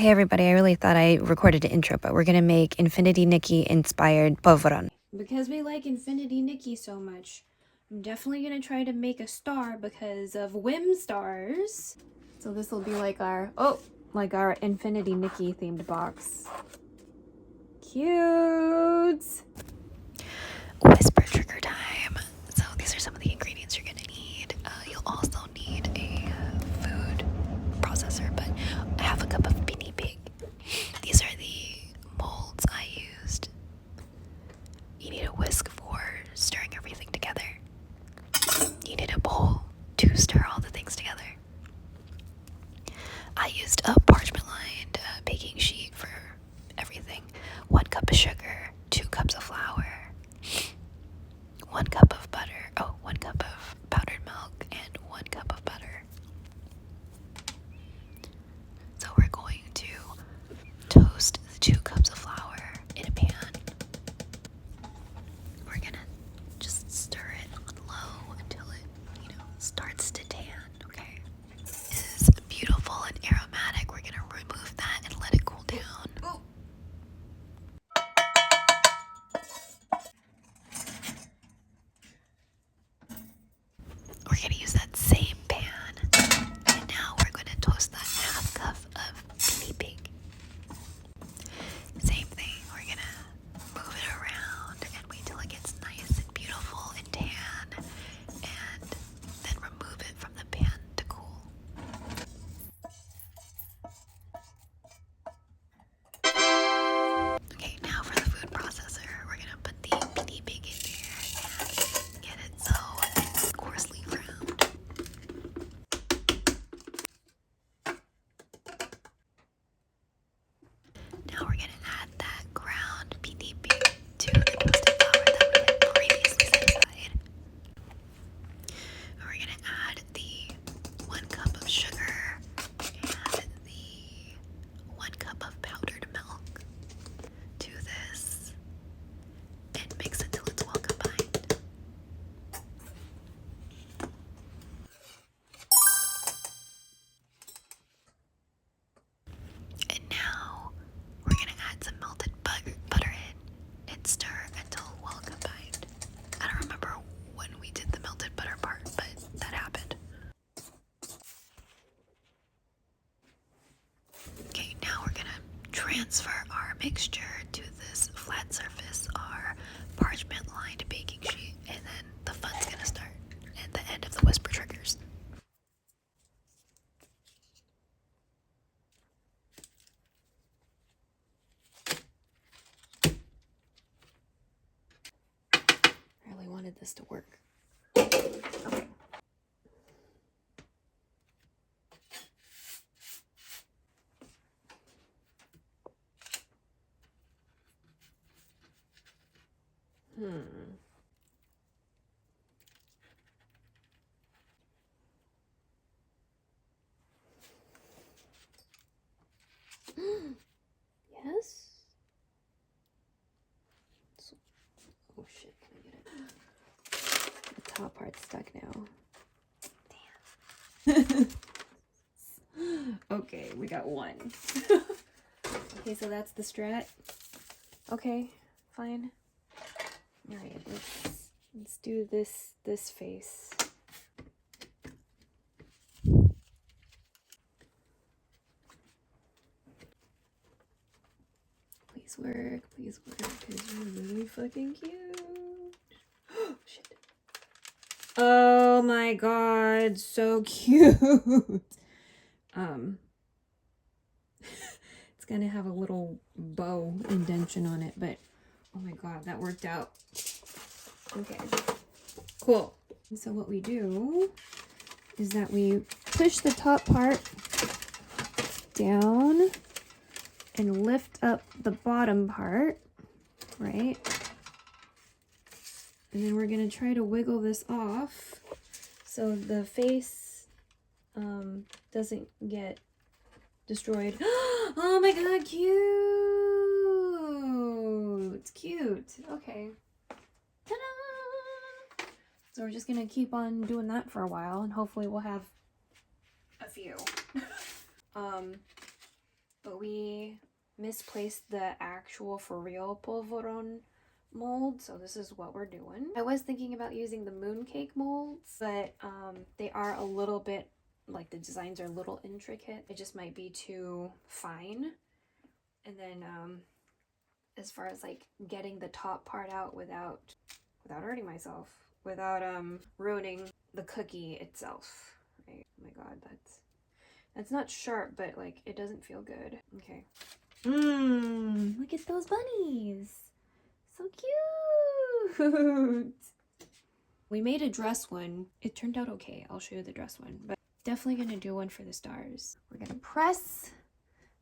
Hey everybody, I really thought I recorded an intro, but we're gonna make Infinity Nikki inspired Polvoron. Because we like Infinity Nikki so much, I'm definitely gonna try to make a star because of Whim stars. So this will be like our, our Infinity Nikki themed box. Cute! Whisper trigger time. So these are some of the ingredients you're gonna need. You'll also need a food processor, but half a cup of guinea pig. These are the molds I used. You need a whisk for stirring everything together. You need a bowl to stir all the things together. I used a parchment-lined baking sheet for everything. 1 cup of sugar, 2 cups of flour, 1 cup of butter, 1 cup of powdered milk, and 1 cup of butter. So we're going to toast the 2 cups of flour in a pan. We're gonna just stir it on low until it, starts to tan, okay? It's beautiful and aromatic. We're gonna remove that and let it cool down. Ooh. We're gonna use that same pan, and now we're gonna toast that half cup of guinea pig. Same thing, we're gonna move it around and wait till it gets nice and beautiful and tan, and then remove it from the pan to cool. Okay, now for the food processor, we're gonna put the guinea pig in there and get it so it's coarsely ground. Now we're gonna add that ground guinea pig to the toasted flour that we had previously set aside. And we're gonna add the 1 cup of sugar and the 1 cup of powdered milk to this and mix it till it's well combined. And now we're gonna add some melted butter in and stir until well combined. I don't remember when we did the melted butter part, but that happened. Okay, now we're gonna transfer our mixture to this flat surface, our parchment-lined baking sheet, and then the fun's gonna start at the end of the whisper triggers. I really wanted this to work. Okay. Yes? Oh shit, can I get it? The top part's stuck now. Damn. Okay, we got 1. Okay, so that's the strat. Okay, fine. Alright, let's do this face. Please work, because you're really fucking cute. Oh shit. Oh my god, so cute. It's gonna have a little bow indentation on it, but oh my god, that worked out. Okay, cool. So what we do is that we push the top part down and lift up the bottom part, right? And then we're gonna try to wiggle this off so the face doesn't get destroyed. Oh my god, cute! It's cute. Okay. Ta-da! So we're just gonna keep on doing that for a while, and hopefully we'll have a few. but we misplaced the actual for real Polvoron mold, so this is what we're doing. I was thinking about using the mooncake molds, but they are a little bit, like the designs are a little intricate. It just might be too fine. And then as far as like getting the top part out without hurting myself, without ruining the cookie itself, right? Oh my god, that's not sharp, but like it doesn't feel good. Okay. Look at those bunnies. So cute. We made a dress one. It turned out okay. I'll show you the dress one, but definitely gonna do one for the stars. We're gonna press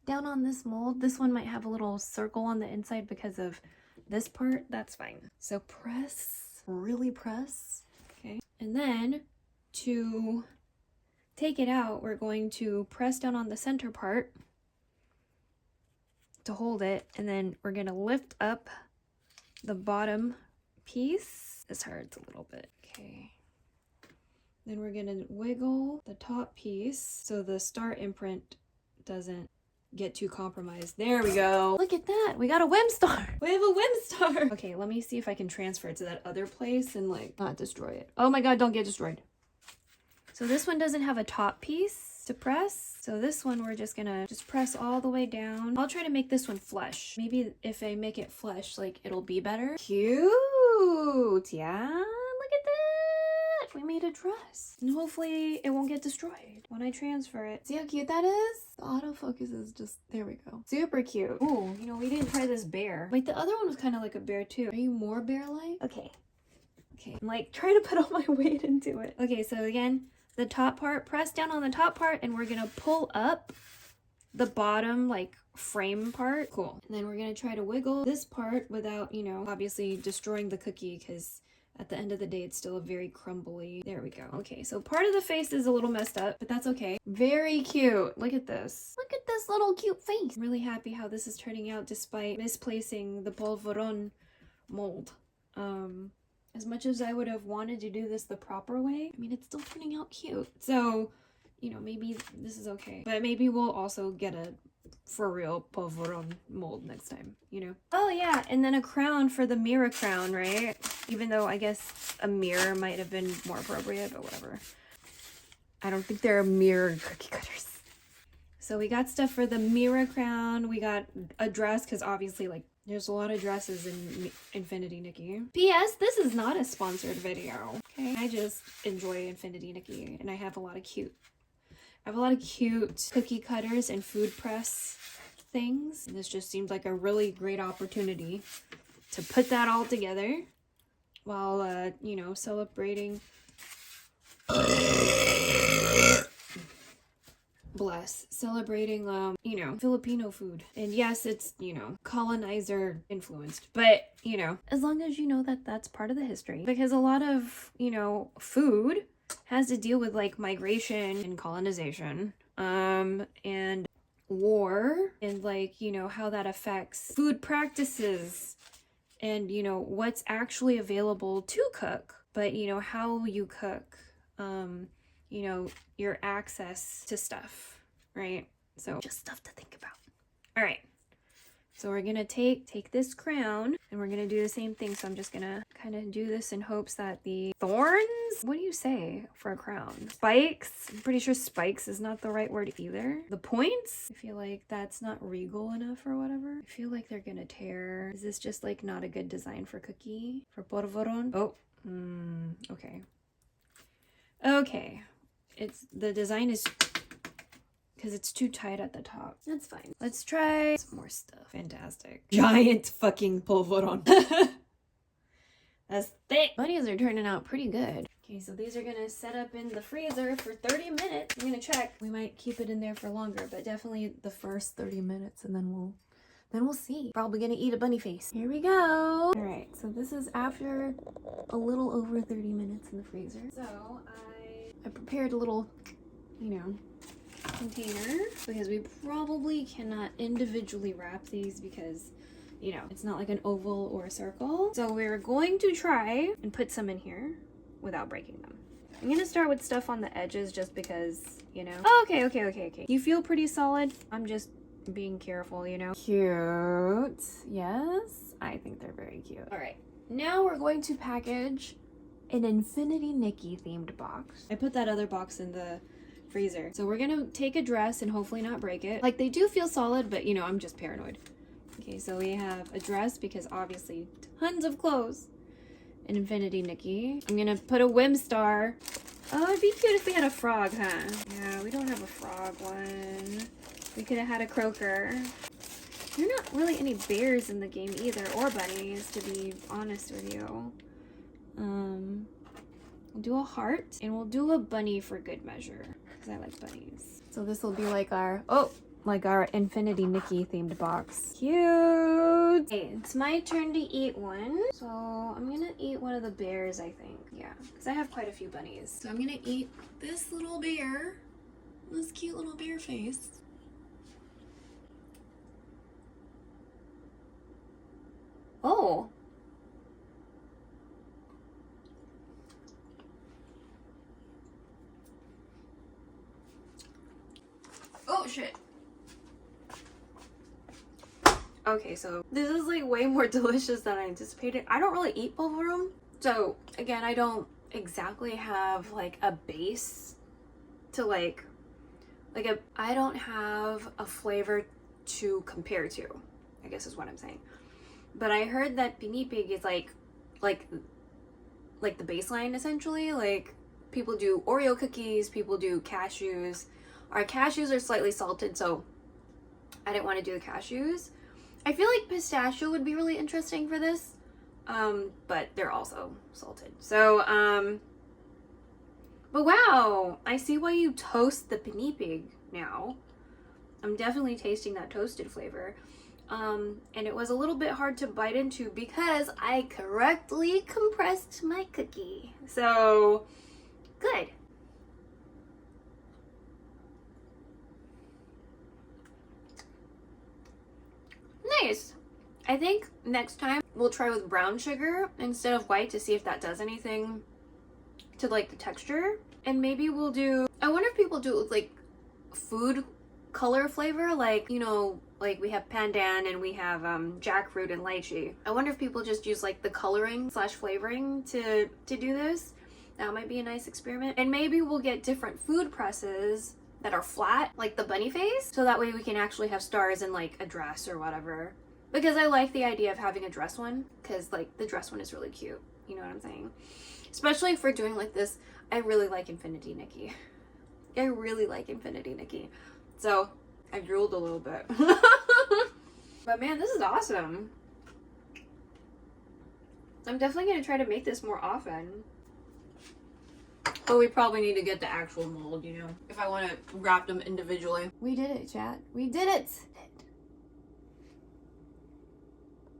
down on this mold. This one might have a little circle on the inside because of this part. That's fine. So press, really press. Okay. And then to take it out, we're going to press down on the center part to hold it, and then we're gonna lift up the bottom piece. This hurts a little bit. Okay. Then we're gonna wiggle the top piece so the star imprint doesn't get too compromised. There we go. Look at that. We got a whim star. We have a whim star. Okay, let me see if I can transfer it to that other place and like not destroy it. Oh my god, don't get destroyed. So this one doesn't have a top piece to press. So this one we're just gonna press all the way down. I'll try to make this one flush. Maybe if I make it flush, like it'll be better. Cute. Yeah, look at that. We made a dress. And hopefully it won't get destroyed when I transfer it. See how cute that is? The autofocus is just, there we go. Super cute. Ooh, you know, we didn't try this bear. Wait, the other one was kind of like a bear too. Are you more bear-like? Okay. Okay, I'm like trying to put all my weight into it. Okay, so again, the top part, press down on the top part, and we're gonna pull up the bottom like frame part. Cool. And then we're gonna try to wiggle this part without, you know, obviously destroying the cookie, because at the end of the day it's still a very crumbly. There we go. Okay, so part of the face is a little messed up, but that's okay. Very cute. Look at this. Look at this little cute face. I'm really happy how this is turning out despite misplacing the Polvoron mold. As much as I would have wanted to do this the proper way, I mean, it's still turning out cute. So, you know, maybe this is okay. But maybe we'll also get a for real Polvoron mold next time, you know? Oh yeah, and then a crown for the mirror crown, right? Even though I guess a mirror might have been more appropriate, but whatever. I don't think they're mirror cookie cutters. So we got stuff for the mirror crown. We got a dress, because obviously, like, there's a lot of dresses in Infinity Nikki. P.S. This is not a sponsored video, okay? I just enjoy Infinity Nikki, and I have a lot of cute cookie cutters and food press things. And this just seemed like a really great opportunity to put that all together while, you know, celebrating... celebrating, you know, Filipino food. And yes, it's, you know, colonizer influenced, but, you know, as long as you know that that's part of the history, because a lot of, you know, food has to deal with like migration and colonization, and war, and like, you know, how that affects food practices and, you know, what's actually available to cook, but, you know, how you cook, you know, your access to stuff, right? So just stuff to think about. All right. So we're going to take this crown and we're going to do the same thing. So I'm just going to kind of do this in hopes that the thorns, what do you say for a crown? Spikes? I'm pretty sure spikes is not the right word either. The points? I feel like that's not regal enough or whatever. I feel like they're going to tear. Is this just like not a good design for cookie? For Polvoron? Oh, okay. Okay. The design is, because it's too tight at the top. That's fine. Let's try some more stuff. Fantastic. Giant fucking Polvoron. That's thick. Bunnies are turning out pretty good. Okay, so these are gonna set up in the freezer for 30 minutes. I'm gonna check. We might keep it in there for longer, but definitely the first 30 minutes, and then we'll see. Probably gonna eat a bunny face. Here we go. All right, so this is after a little over 30 minutes in the freezer. So I prepared a little, you know, container, because we probably cannot individually wrap these because, you know, it's not like an oval or a circle. So we're going to try and put some in here without breaking them. I'm gonna start with stuff on the edges just because, you know. Oh, okay. You feel pretty solid. I'm just being careful, you know? Cute. Yes, I think they're very cute. All right, now we're going to package an Infinity Nikki themed box. I put that other box in the freezer. So we're gonna take a dress and hopefully not break it. Like, they do feel solid, but you know, I'm just paranoid. Okay, so we have a dress because obviously tons of clothes. An Infinity Nikki. I'm gonna put a Whim Star. Oh, it'd be cute if we had a frog, huh? Yeah, we don't have a frog one. We could have had a croaker. There are not really any bears in the game either, or bunnies, to be honest with you. We'll do a heart, and we'll do a bunny for good measure, because I like bunnies. So this will be like our, like our Infinity Nikki themed box. Cute! Okay, it's my turn to eat one. So I'm gonna eat one of the bears, I think. Yeah, because I have quite a few bunnies. So I'm gonna eat this little bear. This cute little bear face. Oh! Oh shit. Okay, so this is like way more delicious than I anticipated. I don't really eat Polvoron. So again, I don't exactly have like a base to I don't have a flavor to compare to, I guess is what I'm saying. But I heard that pinipig is like the baseline essentially. Like, people do Oreo cookies, people do cashews. Our cashews are slightly salted, so I didn't want to do the cashews. I feel like pistachio would be really interesting for this, but they're also salted. So, but wow, I see why you toast the pinipig now. I'm definitely tasting that toasted flavor. And it was a little bit hard to bite into because I correctly compressed my cookie. So, good. Nice. I think next time we'll try with brown sugar instead of white to see if that does anything to like the texture. And maybe we'll do, I wonder if people do it with like food color flavor, like, you know, like we have pandan and we have jackfruit and lychee. I wonder if people just use like the coloring / flavoring to do this. That might be a nice experiment. And maybe we'll get different food presses that are flat, like the bunny face, so that way we can actually have stars in like a dress or whatever. Because I like the idea of having a dress one, because like the dress one is really cute, you know what I'm saying? Especially if we're doing like this. I really like Infinity Nikki. I really like Infinity Nikki. So I drooled a little bit. But man, this is awesome. I'm definitely gonna try to make this more often. But we probably need to get the actual mold, you know, if I want to wrap them individually. We did it, chat. We did it.